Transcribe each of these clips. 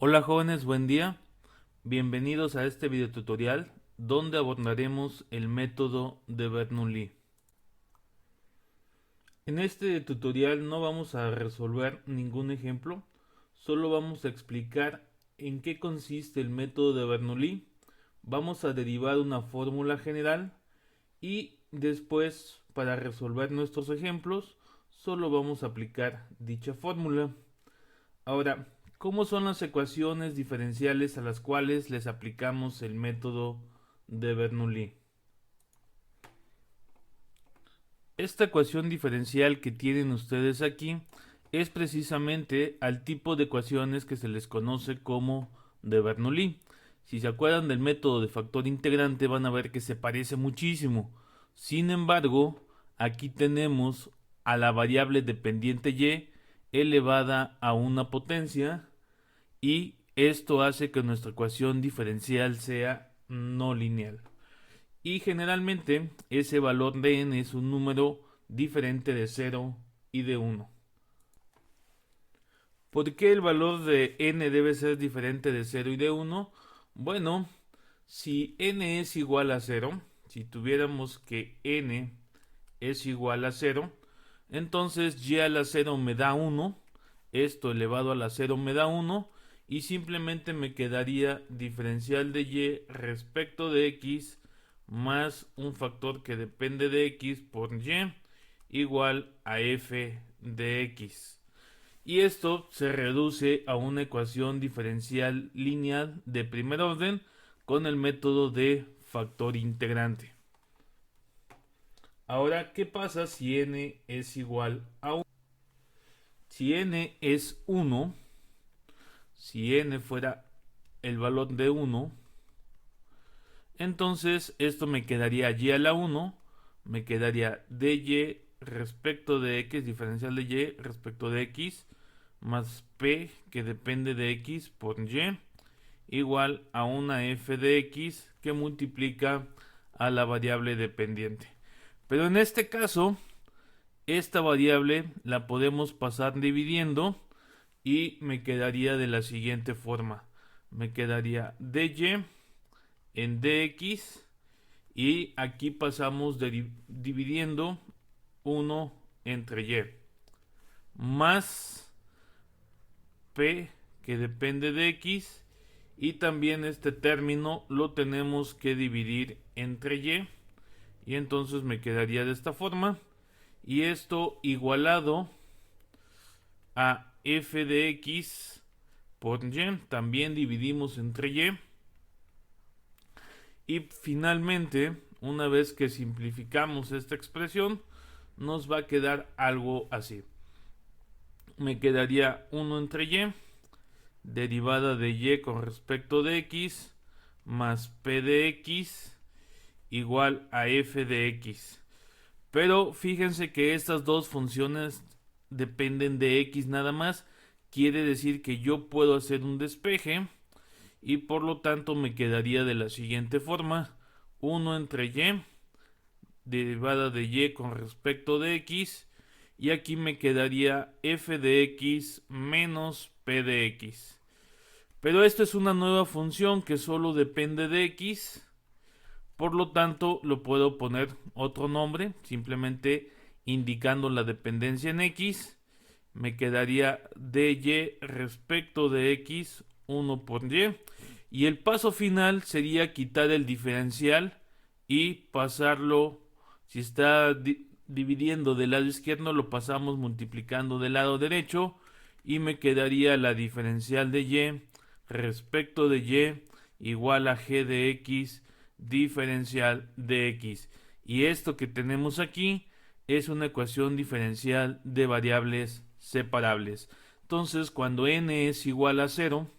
Hola jóvenes, buen día. Bienvenidos a este video tutorial donde abordaremos el método de Bernoulli. En este tutorial no vamos a resolver ningún ejemplo, solo vamos a explicar en qué consiste el método de Bernoulli. Vamos a derivar una fórmula general y después, para resolver nuestros ejemplos, solo vamos a aplicar dicha fórmula. Ahora, ¿cómo son las ecuaciones diferenciales a las cuales les aplicamos el método de Bernoulli? Esta ecuación diferencial que tienen ustedes aquí es precisamente al tipo de ecuaciones que se les conoce como de Bernoulli. Si se acuerdan del método de factor integrante, van a ver que se parece muchísimo. Sin embargo, aquí tenemos a la variable dependiente y elevada a una potencia, y esto hace que nuestra ecuación diferencial sea no lineal. Y generalmente ese valor de n es un número diferente de 0 y de 1. ¿Por qué el valor de n debe ser diferente de 0 y de 1? Bueno, si n es igual a 0, si tuviéramos que n es igual a 0, entonces y a la 0 me da 1, esto elevado a la 0 me da 1, y simplemente me quedaría diferencial de y respecto de x más un factor que depende de x por y igual a f de x. Y esto se reduce a una ecuación diferencial lineal de primer orden con el método de factor integrante. Ahora, ¿qué pasa si n es igual a 1? Si n es 1, si n fuera el valor de 1, entonces esto me quedaría y a la 1, me quedaría dy respecto de x, diferencial de y respecto de x, más p que depende de x por y, igual a una f de x que multiplica a la variable dependiente. Pero en este caso, esta variable la podemos pasar dividiendo y me quedaría de la siguiente forma. Me quedaría dy en dx, y aquí pasamos dividiendo 1 entre y, más p que depende de x, y también este término lo tenemos que dividir entre y entonces me quedaría de esta forma, y esto igualado a f de x por y, también dividimos entre y finalmente, una vez que simplificamos esta expresión, nos va a quedar algo así. Me quedaría 1 entre y, derivada de y con respecto de x, más p de x, igual a f de x. Pero fíjense que estas dos funciones dependen de x nada más. Quiere decir que yo puedo hacer un despeje, y por lo tanto me quedaría de la siguiente forma: 1 entre y, derivada de y con respecto de x, y aquí me quedaría f de x menos p de x. Pero esta es una nueva función que solo depende de x, por lo tanto lo puedo poner otro nombre, simplemente indicando la dependencia en x. Me quedaría dy respecto de x 1 por y el paso final sería quitar el diferencial y pasarlo, si está dividiendo del lado izquierdo, lo pasamos multiplicando del lado derecho, y me quedaría la diferencial de y respecto de y igual a g de x diferencial de x. Y esto que tenemos aquí es una ecuación diferencial de variables separables. Entonces, cuando n es igual a 0,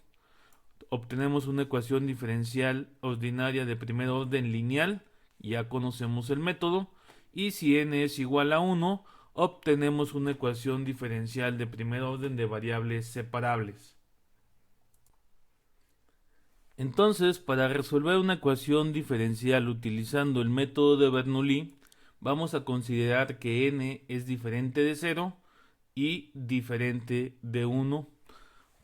obtenemos una ecuación diferencial ordinaria de primer orden lineal, ya conocemos el método, y si n es igual a 1, obtenemos una ecuación diferencial de primer orden de variables separables. Entonces, para resolver una ecuación diferencial utilizando el método de Bernoulli, vamos a considerar que n es diferente de 0 y diferente de 1,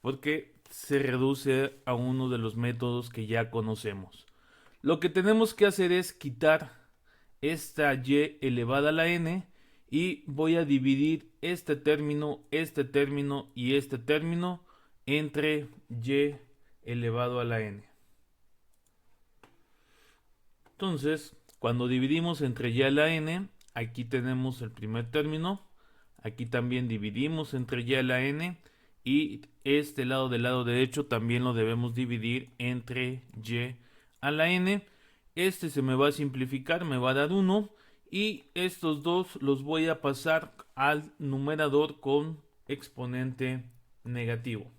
porque se reduce a uno de los métodos que ya conocemos. Lo que tenemos que hacer es quitar esta y elevada a la n y voy a dividir este término y este término entre y elevado a la n. Entonces, cuando dividimos entre y a la n, aquí tenemos el primer término, aquí también dividimos entre y a la n y este lado del lado derecho también lo debemos dividir entre y a la n. Este se me va a simplificar, me va a dar 1 y estos dos los voy a pasar al numerador con exponente negativo.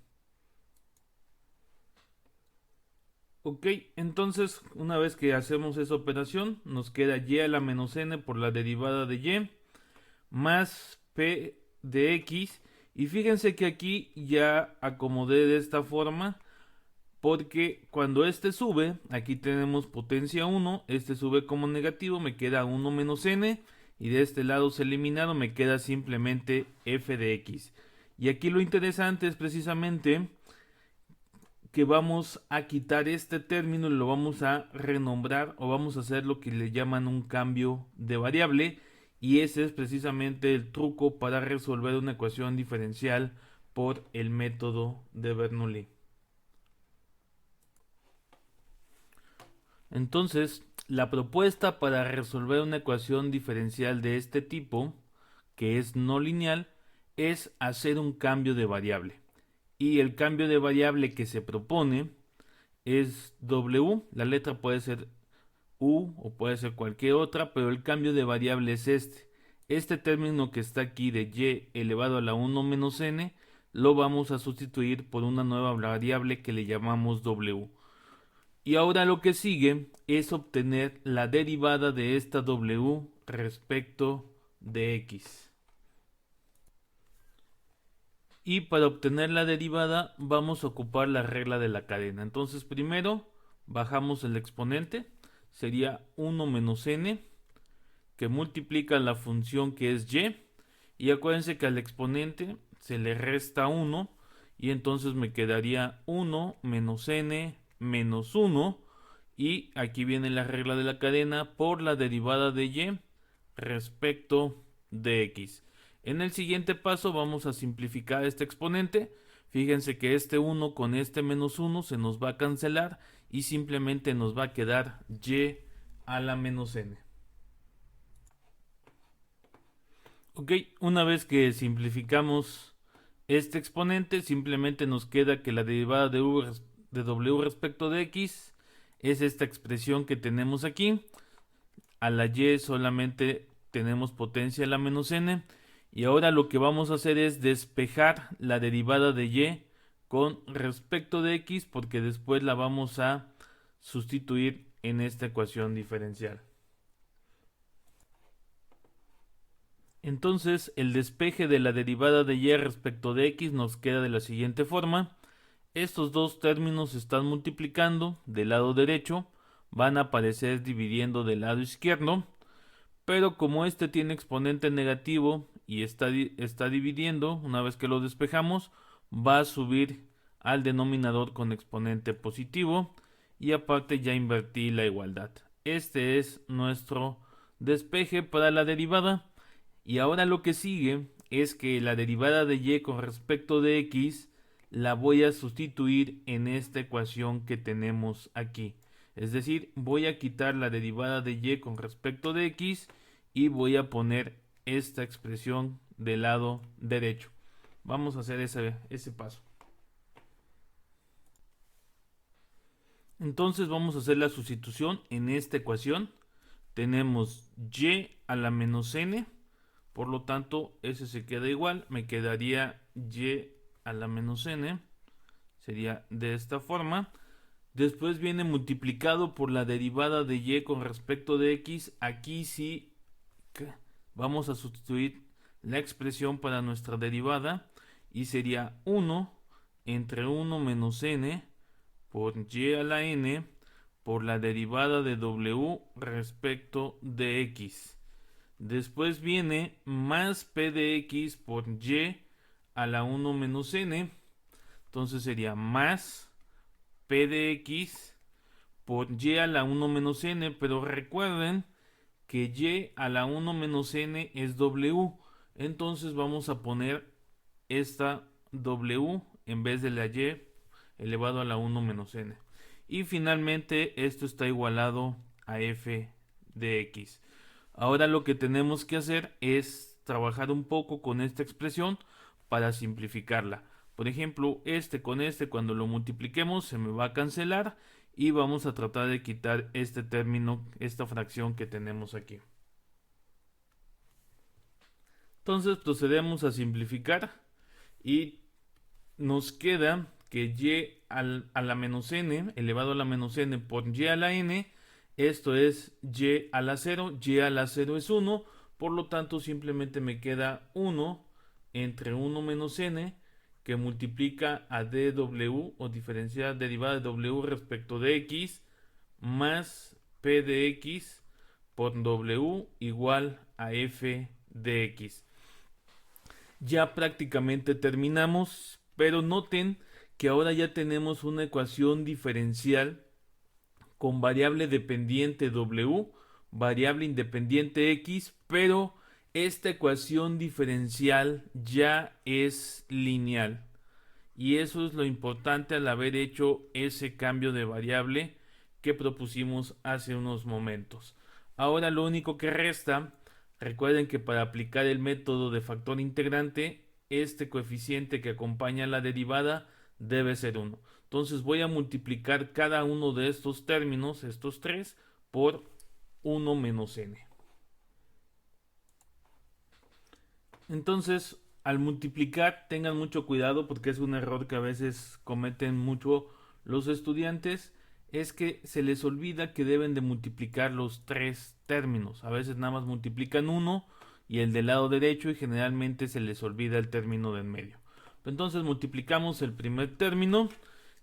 Ok, entonces una vez que hacemos esa operación nos queda y a la menos n por la derivada de y más p de x, y fíjense que aquí ya acomodé de esta forma porque cuando este sube, aquí tenemos potencia 1, este sube como negativo, me queda 1 menos n y de este lado se eliminado, me queda simplemente f de x. Y aquí lo interesante es precisamente que vamos a quitar este término y lo vamos a renombrar o vamos a hacer lo que le llaman un cambio de variable, y ese es precisamente el truco para resolver una ecuación diferencial por el método de Bernoulli. Entonces, la propuesta para resolver una ecuación diferencial de este tipo, que es no lineal, es hacer un cambio de variable. Y el cambio de variable que se propone es W. La letra puede ser U o puede ser cualquier otra, pero el cambio de variable es este. Este término que está aquí de y elevado a la 1 menos n lo vamos a sustituir por una nueva variable que le llamamos W. Y ahora lo que sigue es obtener la derivada de esta W respecto de x. Y para obtener la derivada vamos a ocupar la regla de la cadena. Entonces primero bajamos el exponente, sería 1 menos n, que multiplica la función que es y. Y acuérdense que al exponente se le resta 1 y entonces me quedaría 1 menos n menos 1. Y aquí viene la regla de la cadena por la derivada de y respecto de x. En el siguiente paso vamos a simplificar este exponente. Fíjense que este 1 con este menos 1 se nos va a cancelar y simplemente nos va a quedar y a la menos n. Ok, una vez que simplificamos este exponente, simplemente nos queda que la derivada de w respecto de x es esta expresión que tenemos aquí. A la y solamente tenemos potencia a la menos n. Y ahora lo que vamos a hacer es despejar la derivada de y con respecto de x, porque después la vamos a sustituir en esta ecuación diferencial. Entonces el despeje de la derivada de y respecto de x nos queda de la siguiente forma. Estos dos términos se están multiplicando del lado derecho, van a aparecer dividiendo del lado izquierdo, pero como este tiene exponente negativo y está dividiendo, una vez que lo despejamos, va a subir al denominador con exponente positivo y aparte ya invertí la igualdad. Este es nuestro despeje para la derivada. Y ahora lo que sigue es que la derivada de y con respecto de x la voy a sustituir en esta ecuación que tenemos aquí. Es decir, voy a quitar la derivada de y con respecto de x y voy a poner esta expresión del lado derecho. Vamos a hacer ese paso. Entonces vamos a hacer la sustitución en esta ecuación. Tenemos y a la menos n. Por lo tanto, ese se queda igual. Me quedaría y a la menos n. Sería de esta forma. Después viene multiplicado por la derivada de y con respecto de x. Aquí sí vamos a sustituir la expresión para nuestra derivada. Y sería 1 entre 1 menos n por y a la n por la derivada de w respecto de x. Después viene más p de x por y a la 1 menos n. Entonces sería más P de X por Y a la 1 menos N, pero recuerden que Y a la 1 menos N es W. Entonces vamos a poner esta W en vez de la Y elevado a la 1 menos N. Y finalmente esto está igualado a F de X. Ahora lo que tenemos que hacer es trabajar un poco con esta expresión para simplificarla. Por ejemplo, este con este, cuando lo multipliquemos, se me va a cancelar y vamos a tratar de quitar este término, esta fracción que tenemos aquí. Entonces procedemos a simplificar y nos queda que y a la menos n elevado a la menos n por y a la n, esto es y a la 0, y a la 0 es 1, por lo tanto simplemente me queda 1 entre 1 menos n, que multiplica a dw o diferencial derivada de w respecto de x, más p de x por w igual a f de x. Ya prácticamente terminamos, pero noten que ahora ya tenemos una ecuación diferencial con variable dependiente w, variable independiente x, pero esta ecuación diferencial ya es lineal. Y eso es lo importante al haber hecho ese cambio de variable que propusimos hace unos momentos. Ahora lo único que resta, recuerden que para aplicar el método de factor integrante, este coeficiente que acompaña la derivada debe ser 1. Entonces voy a multiplicar cada uno de estos términos, estos tres, por 1 menos n. Entonces, al multiplicar, tengan mucho cuidado porque es un error que a veces cometen mucho los estudiantes, es que se les olvida que deben de multiplicar los tres términos. A veces nada más multiplican uno y el del lado derecho y generalmente se les olvida el término de en medio. Entonces multiplicamos el primer término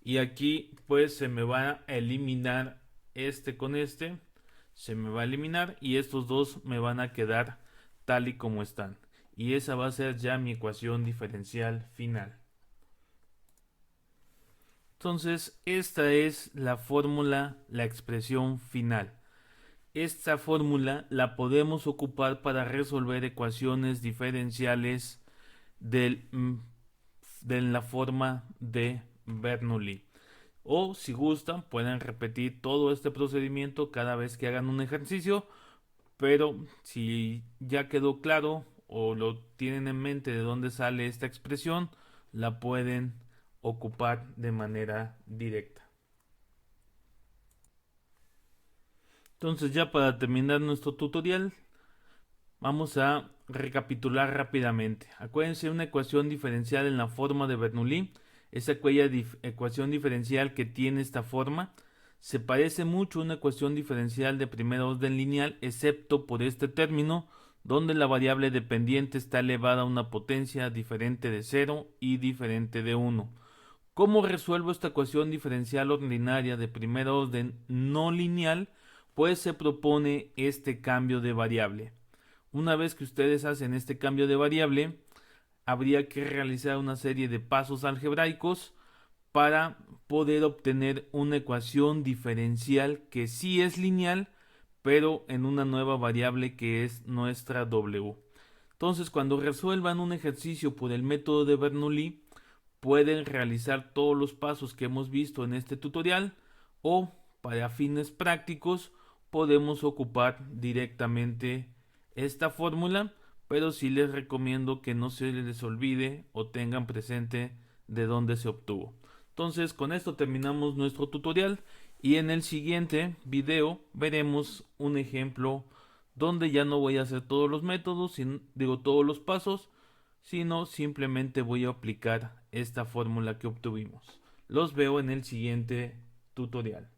y aquí pues se me va a eliminar este con este, se me va a eliminar y estos dos me van a quedar tal y como están. Y esa va a ser ya mi ecuación diferencial final. Entonces, esta es la fórmula, la expresión final. Esta fórmula la podemos ocupar para resolver ecuaciones diferenciales de la forma de Bernoulli. O si gustan, pueden repetir todo este procedimiento cada vez que hagan un ejercicio, pero si ya quedó claro o lo tienen en mente de dónde sale esta expresión, la pueden ocupar de manera directa. Entonces, ya para terminar nuestro tutorial, vamos a recapitular rápidamente. Acuérdense, una ecuación diferencial en la forma de Bernoulli, esa ecuación diferencial que tiene esta forma, se parece mucho a una ecuación diferencial de primer orden lineal, excepto por este término, donde la variable dependiente está elevada a una potencia diferente de 0 y diferente de 1. ¿Cómo resuelvo esta ecuación diferencial ordinaria de primer orden no lineal? Pues se propone este cambio de variable. Una vez que ustedes hacen este cambio de variable, habría que realizar una serie de pasos algebraicos para poder obtener una ecuación diferencial que sí es lineal, pero en una nueva variable que es nuestra w. Entonces, cuando resuelvan un ejercicio por el método de Bernoulli, pueden realizar todos los pasos que hemos visto en este tutorial, o para fines prácticos podemos ocupar directamente esta fórmula, pero sí les recomiendo que no se les olvide o tengan presente de dónde se obtuvo. Entonces, con esto terminamos nuestro tutorial y en el siguiente video veremos un ejemplo donde ya no voy a hacer todos los métodos, todos los pasos, sino simplemente voy a aplicar esta fórmula que obtuvimos. Los veo en el siguiente tutorial.